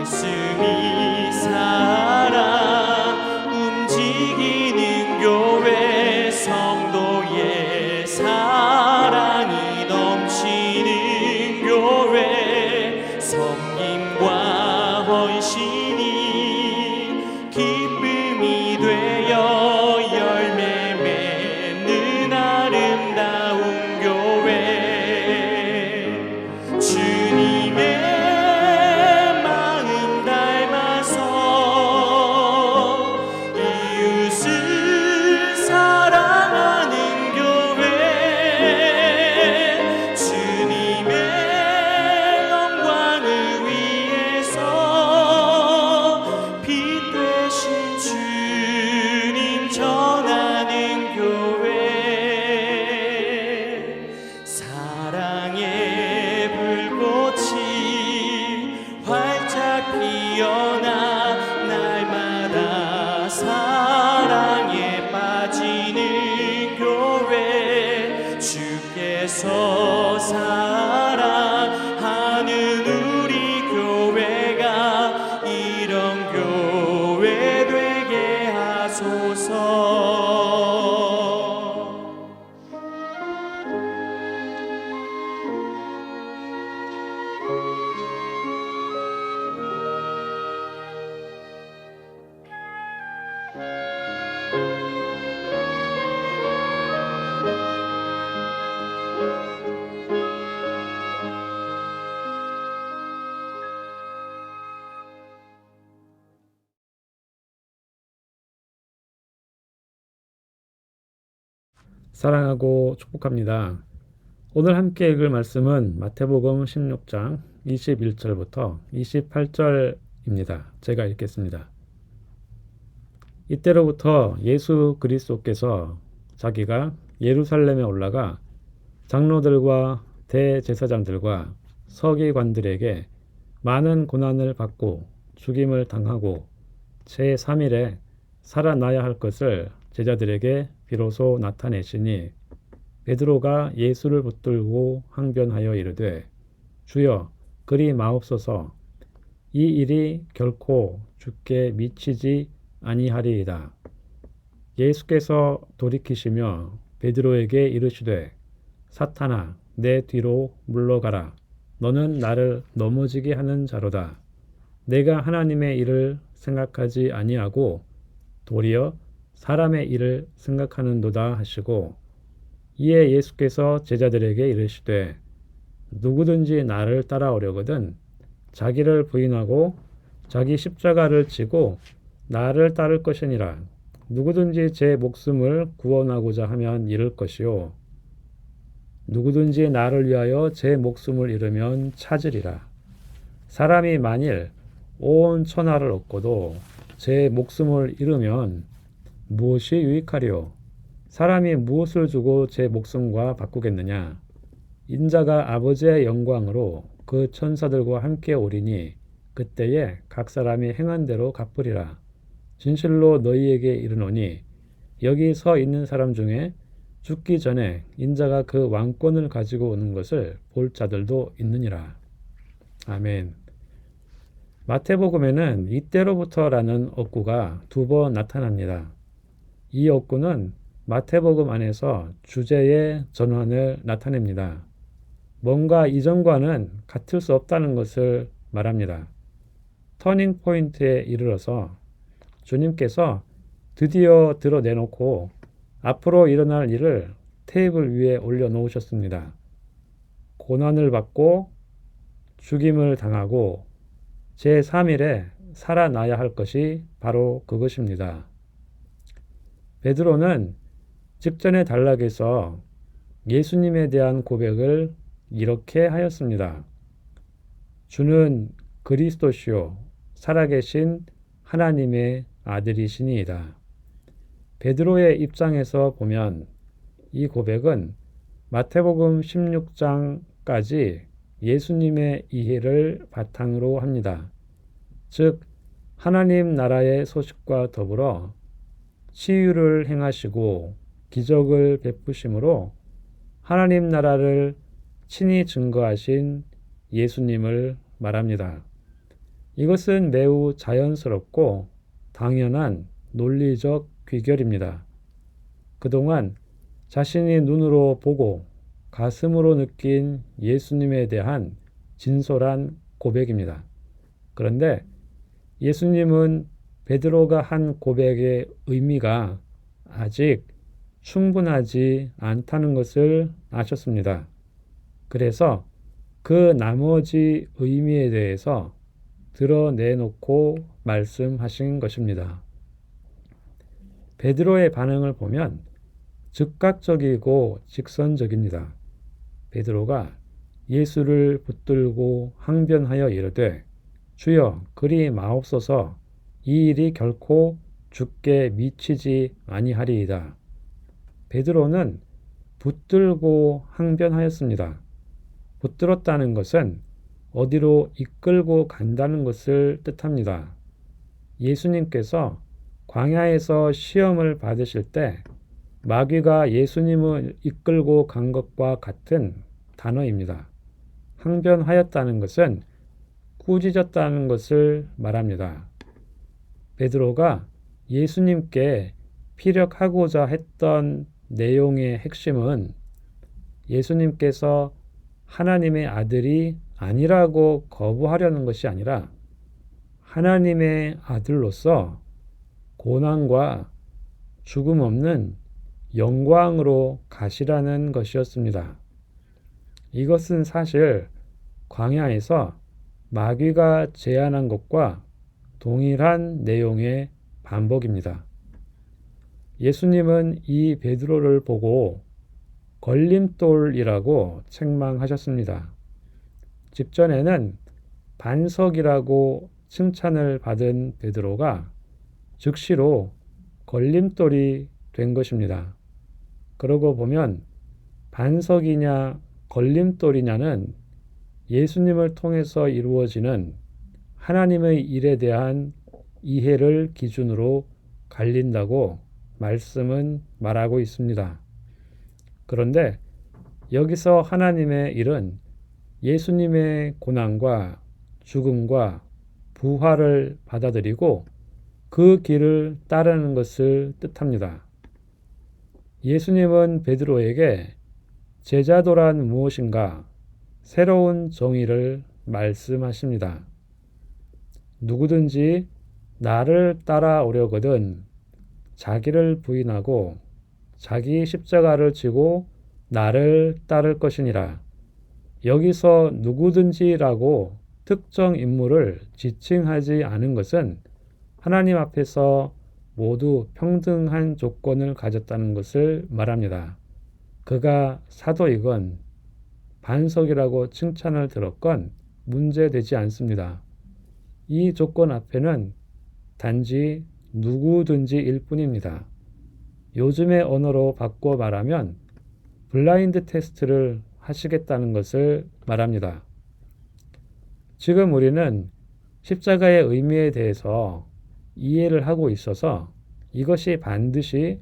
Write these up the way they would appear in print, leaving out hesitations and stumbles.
웃음이 살아 움직이는 교회 성도의 사랑이 넘치는 교회 섬김과 헌신이 기쁨이 되어 열매 맺는 아름다운 교회 주님의 마음 닮아서 이웃을 사랑하는 교회 주님의 영광을 위해서 빛 되신 주님 전하는 교회 사랑의 불꽃이 활짝 피어나 날마다 사랑에 빠지는 교회 주께서 사랑하는 우리 교회가 이런 교회 되게 하소서. 사랑하고 축복합니다. 오늘 함께 읽을 말씀은 마태복음 16장 21절부터 28절입니다. 제가 읽겠습니다. 이때로부터 예수 그리스도께서 자기가 예루살렘에 올라가 장로들과 대제사장들과 서기관들에게 많은 고난을 받고 죽임을 당하고 제3일에 살아나야 할 것을 제자들에게 비로소 나타내시니 베드로가 예수를 붙들고 항변하여 이르되 주여 그리 마옵소서 이 일이 결코 주께 미치지 아니하리이다. 예수께서 돌이키시며 베드로에게 이르시되 사탄아 내 뒤로 물러가라 너는 나를 넘어지게 하는 자로다. 내가 하나님의 일을 생각하지 아니하고 도리어 사람의 일을 생각하는도다 하시고 이에 예수께서 제자들에게 이르시되 누구든지 나를 따라오려거든 자기를 부인하고 자기 십자가를 지고 나를 따를 것이니라. 누구든지 제 목숨을 구원하고자 하면 잃을 것이요 누구든지 나를 위하여 제 목숨을 잃으면 찾으리라. 사람이 만일 온 천하를 얻고도 제 목숨을 잃으면 무엇이 유익하리요? 사람이 무엇을 주고 제 목숨과 바꾸겠느냐? 인자가 아버지의 영광으로 그 천사들과 함께 오리니 그때에 각 사람이 행한 대로 갚으리라. 진실로 너희에게 이르노니 여기 서 있는 사람 중에 죽기 전에 인자가 그 왕권을 가지고 오는 것을 볼 자들도 있느니라. 아멘. 마태복음에는 이때로부터라는 어구가 2번 나타납니다. 이 어구는 마태복음 안에서 주제의 전환을 나타냅니다. 뭔가 이전과는 같을 수 없다는 것을 말합니다. 터닝 포인트에 이르러서 주님께서 드디어 드러내놓고 앞으로 일어날 일을 테이블 위에 올려놓으셨습니다. 고난을 받고 죽임을 당하고 제3일에 살아나야 할 것이 바로 그것입니다. 베드로는 직전의 단락에서 예수님에 대한 고백을 이렇게 하였습니다. 주는 그리스도시요 살아계신 하나님의 아들이시니이다. 베드로의 입장에서 보면 이 고백은 마태복음 16장까지 예수님의 이해를 바탕으로 합니다. 즉 하나님 나라의 소식과 더불어 치유를 행하시고 기적을 베푸심으로 하나님 나라를 친히 증거하신 예수님을 말합니다. 이것은 매우 자연스럽고 당연한 논리적 귀결입니다. 그동안 자신이 눈으로 보고 가슴으로 느낀 예수님에 대한 진솔한 고백입니다. 그런데 예수님은 베드로가 한 고백의 의미가 아직 충분하지 않다는 것을 아셨습니다. 그래서 그 나머지 의미에 대해서 드러내놓고 말씀하신 것입니다. 베드로의 반응을 보면 즉각적이고 직선적입니다. 베드로가 예수를 붙들고 항변하여 이르되 주여 그리 마옵소서 이 일이 결코 주께 미치지 아니하리이다. 베드로는 붙들고 항변하였습니다. 붙들었다는 것은 어디로 이끌고 간다는 것을 뜻합니다. 예수님께서 광야에서 시험을 받으실 때 마귀가 예수님을 이끌고 간 것과 같은 단어입니다. 항변하였다는 것은 꾸짖었다는 것을 말합니다. 베드로가 예수님께 피력하고자 했던 내용의 핵심은 예수님께서 하나님의 아들이 아니라고 거부하려는 것이 아니라 하나님의 아들로서 고난과 죽음 없는 영광으로 가시라는 것이었습니다. 이것은 사실 광야에서 마귀가 제안한 것과 동일한 내용의 반복입니다. 예수님은 이 베드로를 보고 걸림돌이라고 책망하셨습니다. 직전에는 반석이라고 칭찬을 받은 베드로가 즉시로 걸림돌이 된 것입니다. 그러고 보면 반석이냐 걸림돌이냐는 예수님을 통해서 이루어지는 하나님의 일에 대한 이해를 기준으로 갈린다고 말씀은 말하고 있습니다. 그런데 여기서 하나님의 일은 예수님의 고난과 죽음과 부활을 받아들이고 그 길을 따르는 것을 뜻합니다. 예수님은 베드로에게 제자도란 무엇인가 새로운 정의를 말씀하십니다. 누구든지 나를 따라오려거든 자기를 부인하고 자기 십자가를 지고 나를 따를 것이니라. 여기서 누구든지라고 특정 인물을 지칭하지 않은 것은 하나님 앞에서 모두 평등한 조건을 가졌다는 것을 말합니다. 그가 사도이건 반석이라고 칭찬을 들었건 문제되지 않습니다. 이 조건 앞에는 단지 누구든지일 뿐입니다. 요즘의 언어로 바꿔 말하면 블라인드 테스트를 하시겠다는 것을 말합니다. 지금 우리는 십자가의 의미에 대해서 이해를 하고 있어서 이것이 반드시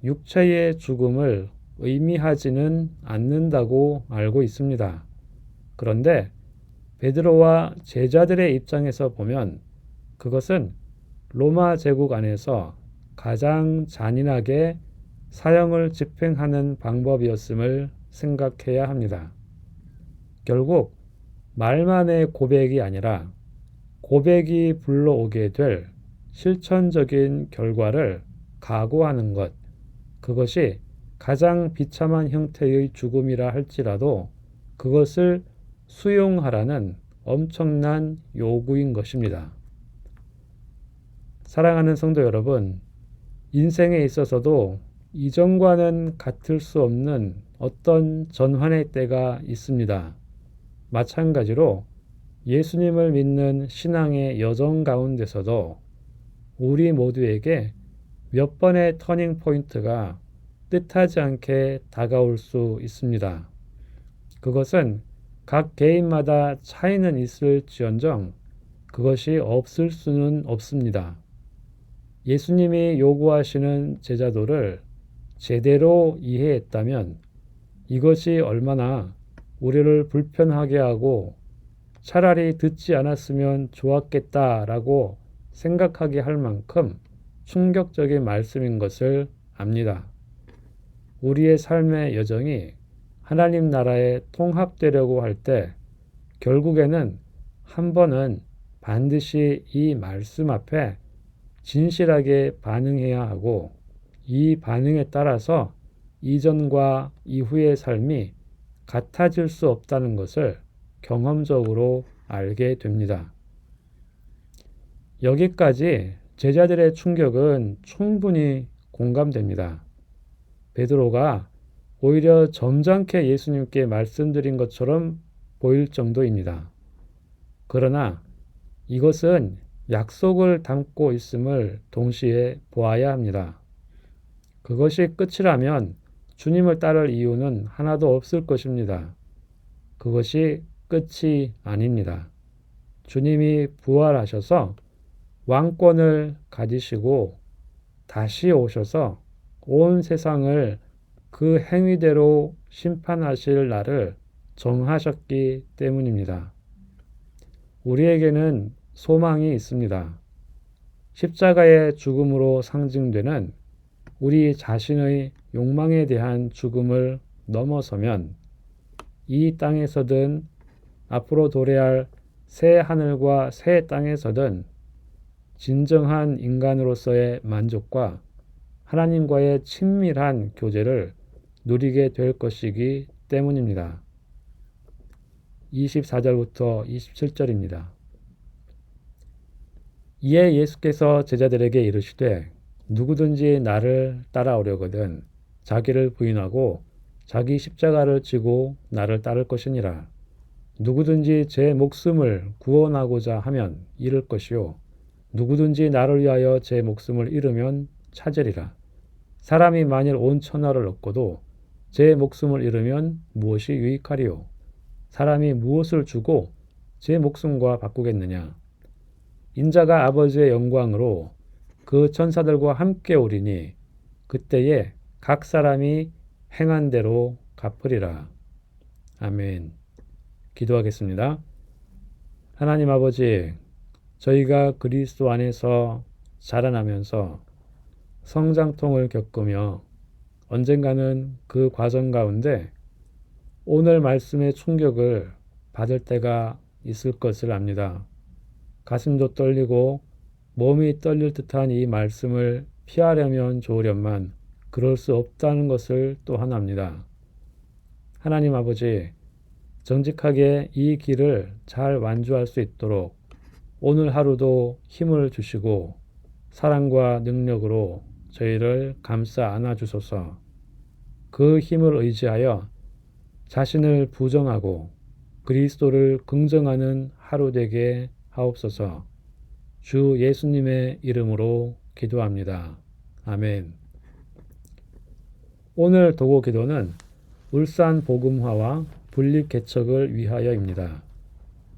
육체의 죽음을 의미하지는 않는다고 알고 있습니다. 그런데 베드로와 제자들의 입장에서 보면 그것은 로마 제국 안에서 가장 잔인하게 사형을 집행하는 방법이었음을 생각해야 합니다. 결국 말만의 고백이 아니라 고백이 불러오게 될 실천적인 결과를 각오하는 것, 그것이 가장 비참한 형태의 죽음이라 할지라도 그것을 수용하라는 엄청난 요구인 것입니다. 사랑하는 성도 여러분, 인생에 있어서도 이전과는 같을 수 없는 어떤 전환의 때가 있습니다. 마찬가지로 예수님을 믿는 신앙의 여정 가운데서도 우리 모두에게 몇 번의 터닝 포인트가 뜻하지 않게 다가올 수 있습니다. 그것은 각 개인마다 차이는 있을지언정 그것이 없을 수는 없습니다. 예수님이 요구하시는 제자도를 제대로 이해했다면 이것이 얼마나 우리를 불편하게 하고 차라리 듣지 않았으면 좋았겠다라고 생각하게 할 만큼 충격적인 말씀인 것을 압니다. 우리의 삶의 여정이 하나님 나라에 통합되려고 할 때 결국에는 한 번은 반드시 이 말씀 앞에 진실하게 반응해야 하고 이 반응에 따라서 이전과 이후의 삶이 같아질 수 없다는 것을 경험적으로 알게 됩니다. 여기까지 제자들의 충격은 충분히 공감됩니다. 베드로가 오히려 점잖게 예수님께 말씀드린 것처럼 보일 정도입니다. 그러나 이것은 약속을 담고 있음을 동시에 보아야 합니다. 그것이 끝이라면 주님을 따를 이유는 하나도 없을 것입니다. 그것이 끝이 아닙니다. 주님이 부활하셔서 왕권을 가지시고 다시 오셔서 온 세상을 그 행위대로 심판하실 날을 정하셨기 때문입니다. 우리에게는 소망이 있습니다. 십자가의 죽음으로 상징되는 우리 자신의 욕망에 대한 죽음을 넘어서면 이 땅에서든 앞으로 도래할 새 하늘과 새 땅에서든 진정한 인간으로서의 만족과 하나님과의 친밀한 교제를 누리게 될 것이기 때문입니다. 24절부터 27절입니다. 이에 예수께서 제자들에게 이르시되 누구든지 나를 따라오려거든 자기를 부인하고 자기 십자가를 지고 나를 따를 것이니라. 누구든지 제 목숨을 구원하고자 하면 잃을 것이요 누구든지 나를 위하여 제 목숨을 잃으면 찾으리라. 사람이 만일 온 천하를 얻고도 제 목숨을 잃으면 무엇이 유익하리요? 사람이 무엇을 주고 제 목숨과 바꾸겠느냐? 인자가 아버지의 영광으로 그 천사들과 함께 오리니 그때에 각 사람이 행한 대로 갚으리라. 아멘. 기도하겠습니다. 하나님 아버지, 저희가 그리스도 안에서 자라나면서 성장통을 겪으며 언젠가는 그 과정 가운데 오늘 말씀의 충격을 받을 때가 있을 것을 압니다. 가슴도 떨리고 몸이 떨릴 듯한 이 말씀을 피하려면 좋으련만 그럴 수 없다는 것을 또한 압니다. 하나님 아버지, 정직하게 이 길을 잘 완주할 수 있도록 오늘 하루도 힘을 주시고 사랑과 능력으로 저희를 감싸 안아주소서. 그 힘을 의지하여 자신을 부정하고 그리스도를 긍정하는 하루 되게 하옵소서. 주 예수님의 이름으로 기도합니다. 아멘. 오늘 도고 기도는 울산 복음화와 분립 개척을 위하여입니다.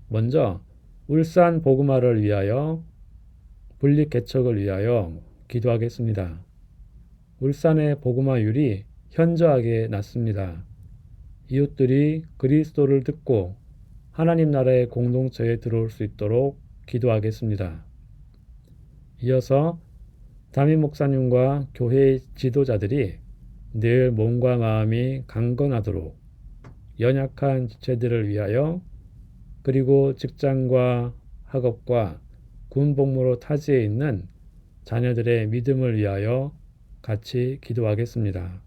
먼저 울산 복음화를 위하여 분립 개척을 위하여 기도하겠습니다. 울산의 복음화율이 현저하게 낮습니다. 이웃들이 그리스도를 듣고 하나님 나라의 공동체에 들어올 수 있도록 기도하겠습니다. 이어서 담임 목사님과 교회의 지도자들이 늘 몸과 마음이 강건하도록 연약한 지체들을 위하여 그리고 직장과 학업과 군 복무로 타지에 있는 자녀들의 믿음을 위하여 같이 기도하겠습니다.